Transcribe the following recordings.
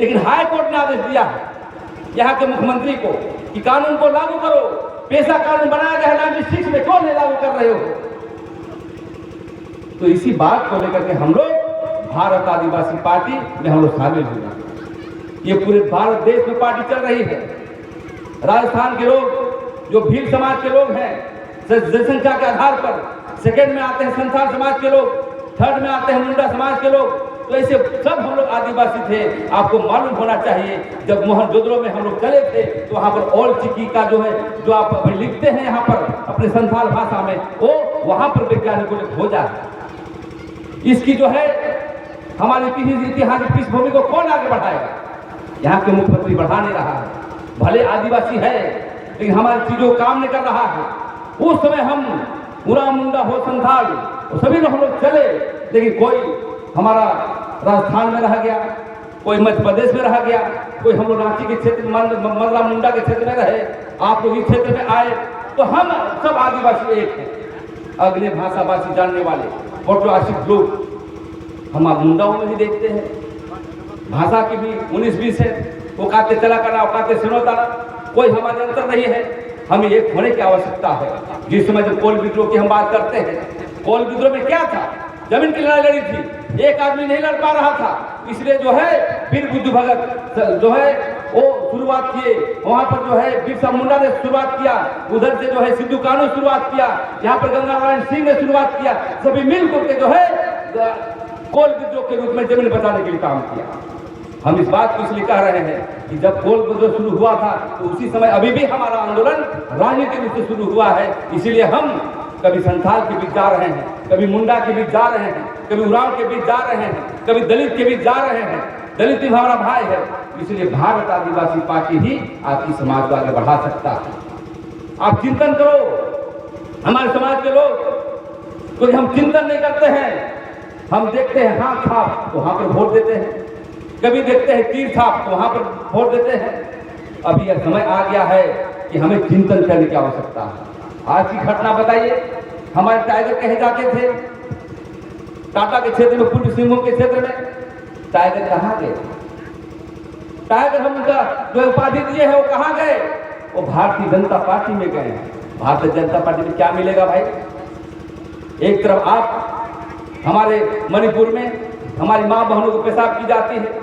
लेकिन high court ने आदेश दिया है यहाँ के मुख्यमंत्री को कि कानून को लागू करो। पेशा कानून बनाया गया है 96 में, क्यों नहीं लागू कर रहे हो? तो इसी बात को लेकर के हम लोग भारत आदिवासी पार्टी में हम लोग शामिल हुए। ये पूरे भारत देश में पार्टी चल रही है। राजस्थान के लोग जो भील समाज के लोग हैं, जनसंख्या के आधार पर सेकेंड में आते हैं संथाल समाज के लोग, थर्ड में आते हैं मुंडा समाज के लोग। तो ऐसे सब हम लोग आदिवासी थे। आपको मालूम होना चाहिए, जब मोहनजोदड़ो में हम लोग चले थे तो वहाँ पर ओल चिकी का जो है, जो आप अभी लिखते हैं यहाँ पर अपने संथाल भाषा में, वो वहाँ पर वैज्ञानिकों ने खोजा है। इसकी जो है हमारे इतिहास की पृष्ठभूमि को कौन आगे बढ़ाएगा? यहाँ के मुख्यमंत्री बढ़ा नहीं रहा है। भले आदिवासी है लेकिन हमारी चीजों काम नहीं कर रहा है। उस समय हम पूरा मुंडा हो संथाल सभी लोग हम लोग चले, लेकिन कोई हमारा राजस्थान में रह गया, कोई मध्य प्रदेश में रह गया, कोई हम लोग रांची के क्षेत्र मल्ला मुंडा के क्षेत्र में रहे, आप लोग इस क्षेत्र में आए। तो हम सब आदिवासी एक हैं। अगले भाषा भाषी जानने वाले फोटोआशिक लोग हम मुंडाओं में भी देखते हैं। भाषा की भी 19-20 है, वो काते चला करना, वो काते सुनो तारा, कोई हमारे अंतर नहीं है। हमें एक होने की आवश्यकता है। जिस समय जब कोल विद्रोह की हम बात करते हैं, कोल विद्रोह में क्या था? जमीन की लड़ाई लड़ी थी, एक आदमी नहीं लड़ पा रहा था, इसलिए जो है वीर बुद्धू भगत जो है वो शुरुआत किए। वहां पर जो है बिरसा मुंडा ने शुरुआत किया, उधर से जो है सिद्धू कानू शुरुआत किया, यहाँ पर गंगा नारायण सिंह ने शुरुआत किया। सभी मिलकर के जो है कोल विद्रोह के रूप में जमीन बचाने के लिए काम किया। हम इस बात को इसलिए कह रहे हैं कि जब कोल विद्रोह शुरू हुआ था तो उसी समय अभी भी हमारा आंदोलन राजनीतिक रूप से शुरू हुआ है। इसीलिए हम कभी संथाल के बीच जा रहे हैं, कभी मुंडा के बीच जा रहे हैं, कभी उरांव के बीच जा रहे हैं, कभी दलित के बीच जा रहे हैं। दलित भी हमारा भाई है, इसलिए भारत आदिवासी पार्टी ही आपकी समाज को आगे बढ़ा सकता है। आप चिंतन करो। हमारे समाज के लोग क्योंकि हम चिंतन नहीं करते हैं, हम देखते हैं हाथ छाप तो वहां पर वोट देते हैं, कभी देखते हैं तीर छाप तो वहां पर वोट देते हैं। अभी यह समय आ गया है कि हमें चिंतन करने की आवश्यकता है। आज की घटना बताइए, हमारे टाइगर कहे जाते थे टाटा के क्षेत्र में, पूर्वी सिंहभूम के क्षेत्र में, टाइगर कहाँ गए? टाइगर हम उनका जो उपाधि दिए हैं वो कहाँ गए? वो भारतीय जनता पार्टी में गए। भारतीय जनता पार्टी में क्या मिलेगा भाई? एक तरफ आप हमारे मणिपुर में हमारी माँ बहनों को पेशाब की जाती है,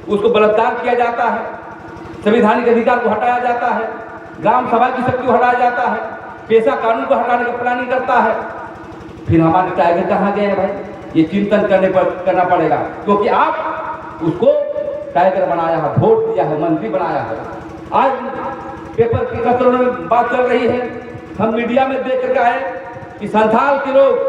उसको बलात्कार किया जाता है, संवैधानिक अधिकार को हटाया जाता है, ग्राम सभा की शक्ति को हटाया जाता है, पेशा कानून को हटाने का प्लानिंग करता है। फिर हमारे टाइगर कहाँ गए हैं भाई? ये चिंतन करना पड़ेगा, क्योंकि आप उसको टाइगर बनाया है, वोट दिया है, मंत्री बनाया है। आज पेपर की कतरों में बात चल रही है, हम मीडिया में देख कर आए कि संथाल के लोग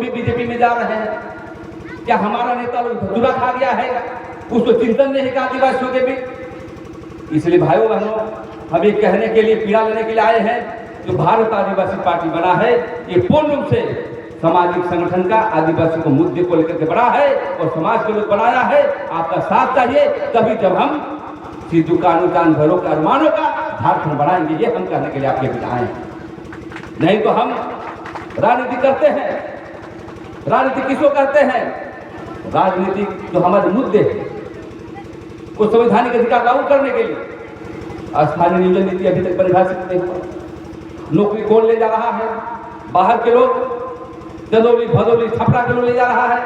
भी बीजेपी में जा रहे हैं। क्या हमारा नेता लोग धतूरा खा गया है? उसको चिंतन नहीं है आदिवासियों के भी। इसलिए भाइयों बहनों, हम ये कहने के लिए, पीड़ा लेने के लिए आए हैं, जो भारत आदिवासी पार्टी बना है ये पूर्ण रूप से सामाजिक संगठन का आदिवासी को मुद्दे को लेकर के बना है और समाज के लोग बनाया है। आपका साथ चाहिए, तभी जब हम सिद्धू कानू चांद भैरव के अरमानों का झारखंड बनाएंगे। ये हम कहने के लिए आपके बीच आए हैं। नहीं तो हम राजनीति करते हैं। राजनीति किसको कहते हैं? राजनीति जो हमारे मुद्दे हैं, को संवैधानिक अधिकार लागू करने के लिए स्थानीय नियोजन नीति अभी तक परिभाषित नहीं हुआ। नौकरी कौन ले जा रहा है? बाहर के लोग, चंदौली भदौली छपरा के लोग ले जा रहा है।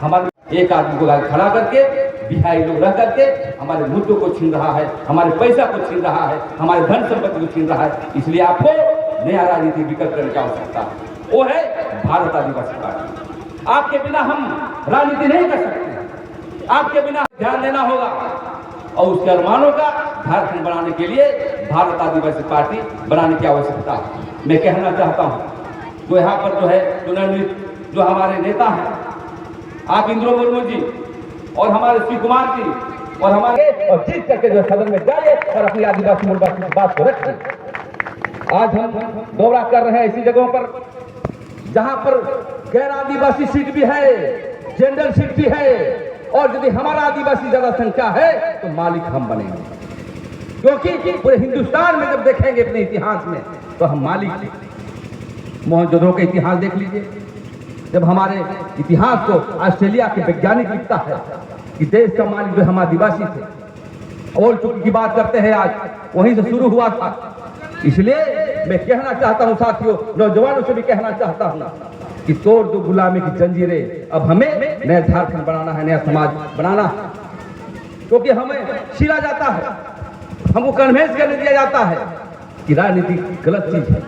हमारे एक आदमी को खड़ा करके बिहारी लोग रह करके हमारे मुद्दों को छीन रहा है, हमारे पैसा को छीन रहा है, हमारे धन संपत्ति को छीन रहा है। इसलिए आपको नया राजनीतिक विकल्प करने की आवश्यकता है, वो है भारत आदिवासी पार्टी। आपके बिना हम राजनीति नहीं कर सकते। आपके बिना ध्यान देना होगा और उसके अरमानों का झारखंड बनाने के लिए भारत आदिवासी पार्टी बनाने की आवश्यकता है। मैं कहना चाहता हूँ, जो यहाँ पर जो है चुनाव जो हमारे नेता हैं, आप इंद्रो मुर्मू जी और हमारे शिव कुमार जी और हमारे और जीत करके जो सदन में जाइए और अपनी आदिवासी मूलवासी की बात को रखिए। आज हम दौरा कर रहे हैं ऐसी जगहों पर जहां पर गैर आदिवासी सीट भी है, जेंडर सीट भी है, और यदि हमारा आदिवासी ज्यादा संख्या है तो मालिक हम बनेंगे। क्योंकि पूरे हिंदुस्तान में जब देखेंगे अपने इतिहास में तो हम मालिक हैं। मोहनजोदड़ो का इतिहास देख लीजिए, जब हमारे इतिहास को ऑस्ट्रेलिया के वैज्ञानिक लिखता है कि देश का मालिक जो हम आदिवासी थे। और चुकी की बात करते हैं आज, वहीं से शुरू हुआ था। इसलिए मैं कहना चाहता हूं साथियों, नौजवानों से भी कहना चाहता हूं कि तोड़ दो गुलामी की जंजीरें, अब हमें नया झारखंड बनाना है, नया समाज बनाना है। क्योंकि हमें छीला जाता है, हमको कन्वेंस करने दिया जाता है कि राजनीति गलत चीज है।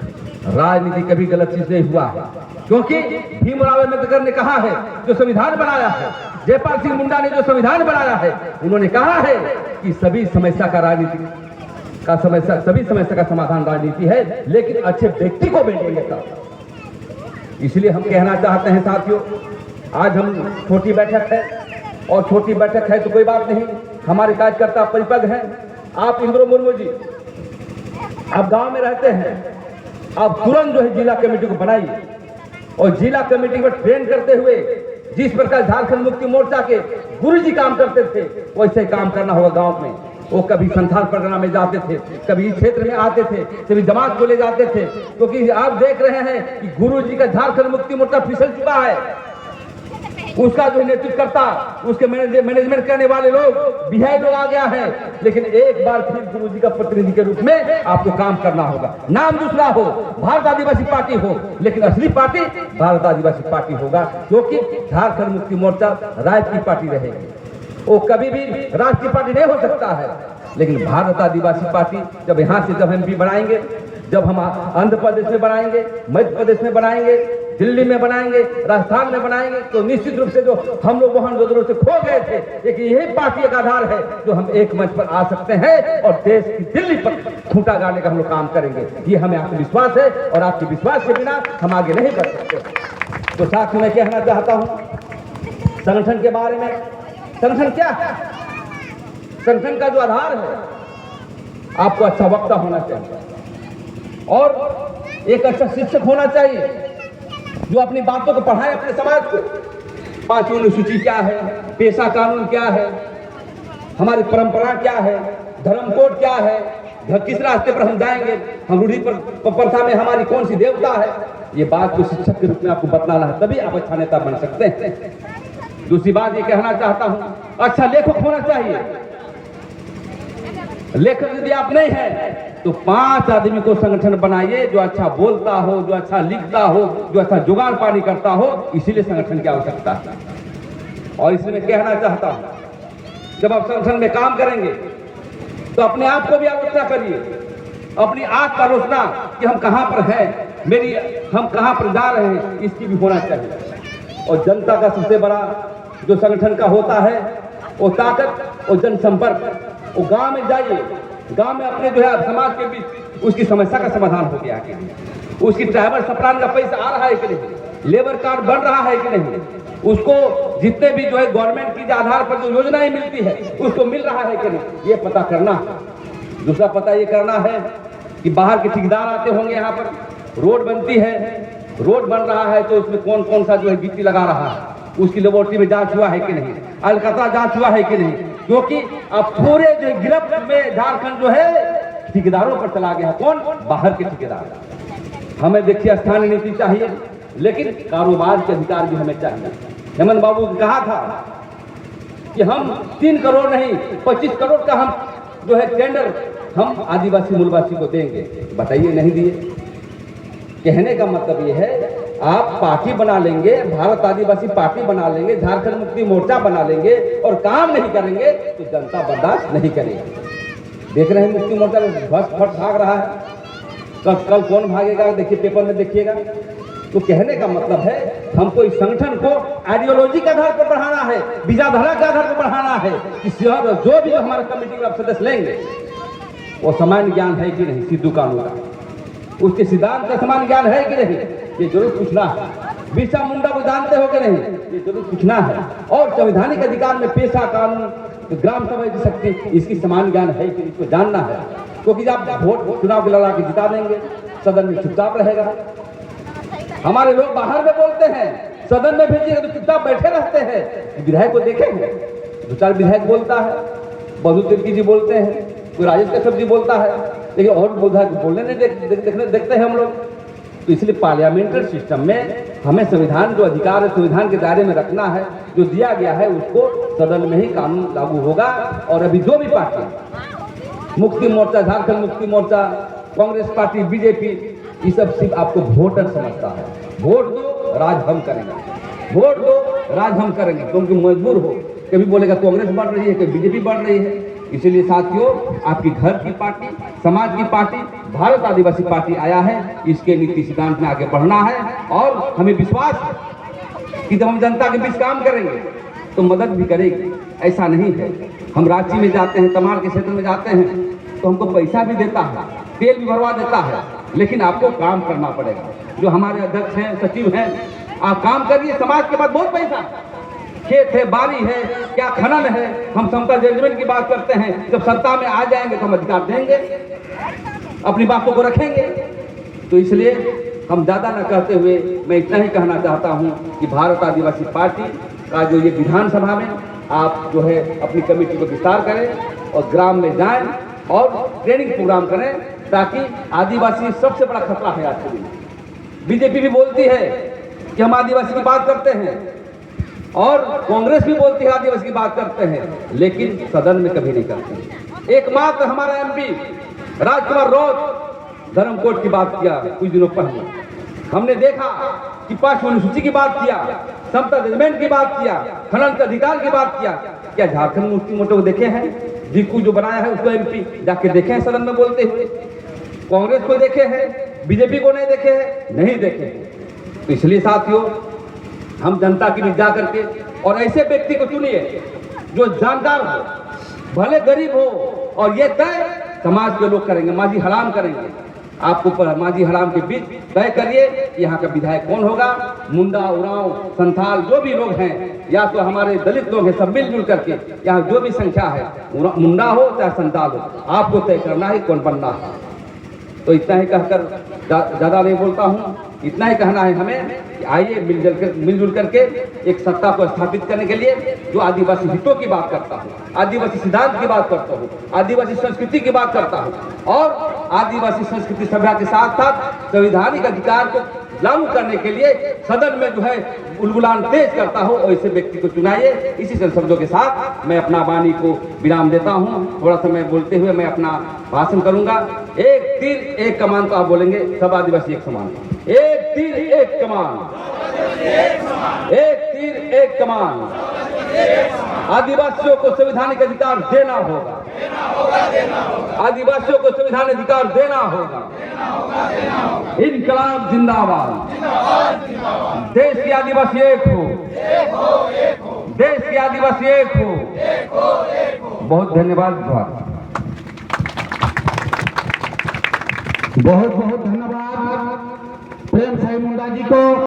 राजनीति कभी गलत चीज नहीं हुआ है, क्योंकि भीमराव अम्बेडकर ने कहा है, जो संविधान बनाया है, जयपाल सिंह मुंडा ने जो संविधान बनाया है, उन्होंने कहा है कि सभी समस्या का समाधान राजनीति है, लेकिन अच्छे व्यक्ति को भेजेंगे तब। इसलिए हम कहना चाहते हैं साथियों, आज हम छोटी बैठक है, और छोटी बैठक है तो कोई बात नहीं, हमारे कार्यकर्ता परिपक्व हैं। आप इंद्रो मुर्मू जी, आप गांव में रहते हैं, आप तुरंत जो है जिला कमेटी को बनाइए, और जिला कमेटी पर ट्रेन करते हुए जिस प्रकार झारखंड मुक्ति मोर्चा के गुरुजी काम करते थे, वैसे काम करना होगा गांव में। वो कभी संथाल परगना में जाते थे, कभी इस क्षेत्र में आते थे, कभी जमात को ले जाते थे, क्योंकि आप देख रहे हैं कि गुरुजी का झारखंड मुक्ति मोर्चा फिसल चुका है। उसका जो नेतृत्व करता, उसके मैनेजमेंट करने वाले लोग बिहार लोग आ गया है। लेकिन एक बार फिर गुरुजी का प्रतिनिधि के रूप में आपको काम करना होगा। नाम दूसरा हो, भारत आदिवासी पार्टी हो, लेकिन असली पार्टी भारत आदिवासी पार्टी होगा, क्योंकि झारखंड मुक्ति मोर्चा राज्य की पार्टी रहेगी। वो कभी भी राष्ट्रीय पार्टी नहीं हो सकता है, लेकिन भारत आदिवासी पार्टी जब यहाँ से जब MP बनाएंगे, जब हम आंध्र प्रदेश में बनाएंगे, मध्य प्रदेश में बनाएंगे, दिल्ली में बनाएंगे, राजस्थान में बनाएंगे, तो निश्चित रूप से जो हम लोग वहां नजरों से खो गए थे, लेकिन यही पार्टी एक आधार है जो हम एक मंच पर आ सकते हैं और देश की दिल्ली पर खूंटा गाड़ने का हम लोग काम करेंगे। ये हमें आत्मविश्वास है, और आपके विश्वास के बिना हम आगे नहीं बढ़ सकते। तो साथ में मैं कहना चाहता हूं संगठन के बारे में। संगठन क्या है? संगठन का जो आधार है, आपको अच्छा वक्ता होना चाहिए और एक अच्छा शिक्षक होना चाहिए, जो अपनी बातों को पढ़ाए अपने समाज को। पांचवी अनुसूची क्या है, पेशा कानून क्या है, हमारी परंपरा क्या है, धर्म कोड क्या है, किस रास्ते पर हम जाएंगे, हम रूढ़ी प्रथा में हमारी कौन सी देवता है, ये बात को शिक्षक के रूप में आपको बतलाना है, तभी आप अच्छा नेता बन सकते हैं। दूसरी बात ये कहना चाहता हूं, अच्छा लेखक होना चाहिए। लेखक यदि आप नहीं है तो 5 आदमी को संगठन बनाइए, जो अच्छा बोलता हो, जो अच्छा लिखता हो, जो अच्छा जुगाड़ पानी करता हो। इसीलिए संगठन की आवश्यकता है। और इसलिए मैं कहना चाहता हूं, जब आप संगठन में काम करेंगे तो अपने आप को भी आलोचना करिए, अपनी आत्मालोचना कि हम कहां पर हैं, हम कहां पर जा रहे हैं, इसकी भी होना चाहिए। और जनता का सबसे बड़ा जो संगठन का होता है वो ताकत और जनसंपर्क। वो गांव में जाइए, गांव में अपने जो है समाज के बीच उसकी समस्या का समाधान हो गया कि नहीं, उसकी ड्राइवर सप्लान का पैसा आ रहा है कि नहीं, लेबर कार्ड बन रहा है कि नहीं, उसको जितने भी जो है गवर्नमेंट की आधार पर जो योजनाएं मिलती है उसको मिल रहा है कि नहीं, ये पता करना। दूसरा पता ये करना है कि बाहर के ठेकेदार आते होंगे, यहाँ पर रोड बनती है, रोड बन रहा है तो उसमें कौन कौन सा जो है गिट्टी लगा रहा है, उसकी लेबोरेटरी में जांच हुआ है कि नहीं, अलकतरा जांच हुआ है कि नहीं, क्योंकि अब पूरे जो गिरफ्त में झारखंड जो है ठेकेदारों पर चला गया। कौन? बाहर के ठेकेदार। हमें देखिए स्थानीय नीति चाहिए, लेकिन कारोबार के अधिकार भी हमें चाहिए। हेमंत बाबू ने कहा था कि हम 3 करोड़ नहीं 25 करोड़ का हम जो है टेंडर हम आदिवासी मूलवासी को देंगे। बताइए नहीं दिए। कहने का मतलब ये है, आप पार्टी बना लेंगे, भारत आदिवासी पार्टी बना लेंगे, झारखंड मुक्ति मोर्चा बना लेंगे और काम नहीं करेंगे तो जनता बर्दाश्त नहीं करेगी। देख रहे हैं मुक्ति मोर्चा फट भाग रहा है, कल कौन भागेगा देखिए, पेपर में देखिएगा। तो कहने का मतलब है, हमको इस संगठन को आइडियोलॉजी के आधार पर बढ़ाना है, विचारधारा के आधार पर बढ़ाना है कि जो भी हमारे कमेटी के सदस्य लेंगे वो सामान्य ज्ञान है कि नहीं, सिद्धू कानून का उसके सिद्धांत का समान ज्ञान है कि नहीं, ये जरूर पूछना है। बिरसा मुंडा को जानते हो कि नहीं, ये जरूर पूछना है। और संवैधानिक अधिकार में पेशा कानून, ग्राम सभा की शक्ति, इसकी समान ज्ञान है कि इसको जानना है। क्योंकि जब आप वोट चुनाव के लड़ा के जिता देंगे, सदन में चुपचाप रहेगा। हमारे लोग बाहर में बोलते हैं, सदन में भेजिएगा तो चुपचाप बैठे रहते हैं। विधायक को देखेंगे, 2-4 विधायक बोलता है, बधू तिर्की जी बोलते हैं, कोई राजेश कश्यप जी बोलता है, लेकिन और विधायक बोलने नहीं देखते हैं हम लोग। तो इसलिए पार्लियामेंट्री सिस्टम में हमें संविधान जो अधिकार है संविधान के दायरे में रखना है, जो दिया गया है उसको सदन में ही कानून लागू होगा। और अभी जो भी party, Mukti Morcha, Jharkhand Mukti Morcha, Congress party, BJP, ये सब सिर्फ आपको वोटर समझता है। वोट दो, राज हम करेंगे, वोट दो, राज हम करेंगे। क्योंकि मजबूर हो, कभी बोलेगा कांग्रेस बढ़ रही है, कभी बीजेपी बढ़ रही है। इसीलिए साथियों, आपकी घर की पार्टी, समाज की पार्टी, भारत आदिवासी पार्टी आया है, इसके नीति सिद्धांत में आगे बढ़ना है। और हमें विश्वास है कि जब हम जनता के बीच काम करेंगे तो मदद भी करेगी। ऐसा नहीं है, हम रांची में जाते हैं, तमाड़ के क्षेत्र में जाते हैं तो हमको पैसा भी देता है, तेल भी भरवा देता है, लेकिन आपको काम करना पड़ेगा। जो हमारे अध्यक्ष हैं, सचिव हैं, आप काम करिए। समाज के पास बहुत पैसा, खेत है, बारी है, क्या खनन है। हम समता जजमेंट की बात करते हैं, जब सत्ता में आ जाएंगे तो हम अधिकार देंगे, अपनी बातों को रखेंगे। तो इसलिए हम ज़्यादा न कहते हुए मैं इतना ही कहना चाहता हूँ कि भारत आदिवासी पार्टी का जो ये विधानसभा में आप जो है अपनी कमेटी को विस्तार करें और ग्राम में जाएं और ट्रेनिंग प्रोग्राम करें, ताकि आदिवासी सबसे बड़ा खतरा है आज के दिन। बीजेपी भी बोलती है कि हम आदिवासी की बात करते हैं और कांग्रेस भी बोलती है आदिवासी की बात करते हैं, लेकिन सदन में कभी नहीं करते। एकमात्र हमारा एमपी राजकुमार रौत धर्मकोट की बात किया कुछ दिनों पहले, हमने देखा कि 5 अनुसूची की बात किया, समता जजमेंट की बात किया, खनन के अधिकार की बात किया। क्या झारखंड मुक्ति मोर्चा को देखे हैं? जीकू जो बनाया है उसको एमपी जाके देखे हैं सदन में बोलते हुए? कांग्रेस को देखे हैं, बीजेपी को नहीं देखे हैं? नहीं देखे। तो इसलिए साथियों, हम जनता के बीच जा करके और ऐसे व्यक्ति को चुनिए जो जानदार हो, भले गरीब हो, और ये तय समाज के लोग करेंगे, मांझी हराम करेंगे। आपको पर मांझी हराम के बीच तय करिए कि यहाँ का विधायक कौन होगा। मुंडा, उरांव, संथाल जो भी लोग हैं, या तो हमारे दलित लोग हैं, सब मिलजुल करके यहाँ जो भी संख्या है, मुंडा हो चाहे संथाल हो, आपको तय करना है कौन बनना है। तो इतना ही कहकर ज़्यादा नहीं बोलता हूँ, इतना ही कहना है हमें कि आइए मिलजुल करके एक सत्ता को स्थापित करने के लिए जो आदिवासी हितों की बात करता हूँ, आदिवासी सिद्धांत की बात करता हूँ, आदिवासी संस्कृति की बात करता हूँ, और आदिवासी संस्कृति सभ्यता के साथ साथ संवैधानिक अधिकार को लागू करने के लिए सदन में जो है उलगुलान तेज करता हो, ऐसे व्यक्ति को चुनाइए। इसी शब्दों के साथ मैं अपना वाणी को विराम देता हूँ। थोड़ा समय बोलते हुए मैं अपना भाषण करूंगा। एक तीर एक कमान, तो आप बोलेंगे सब आदिवासी एक समान। एक तीर एक कमान, एक तीर एक कमान। आदिवासियों को संवैधानिक अधिकार देना होगा, आदिवासियों को संवैधानिक अधिकार देना होगा। इनकलाब जिंदाबाद। देश की आदिवासी एक हो, देश की आदिवासी एक हो। बहुत धन्यवाद। बहुत बहुत धन्यवाद प्रेम साई मुंडा जी को।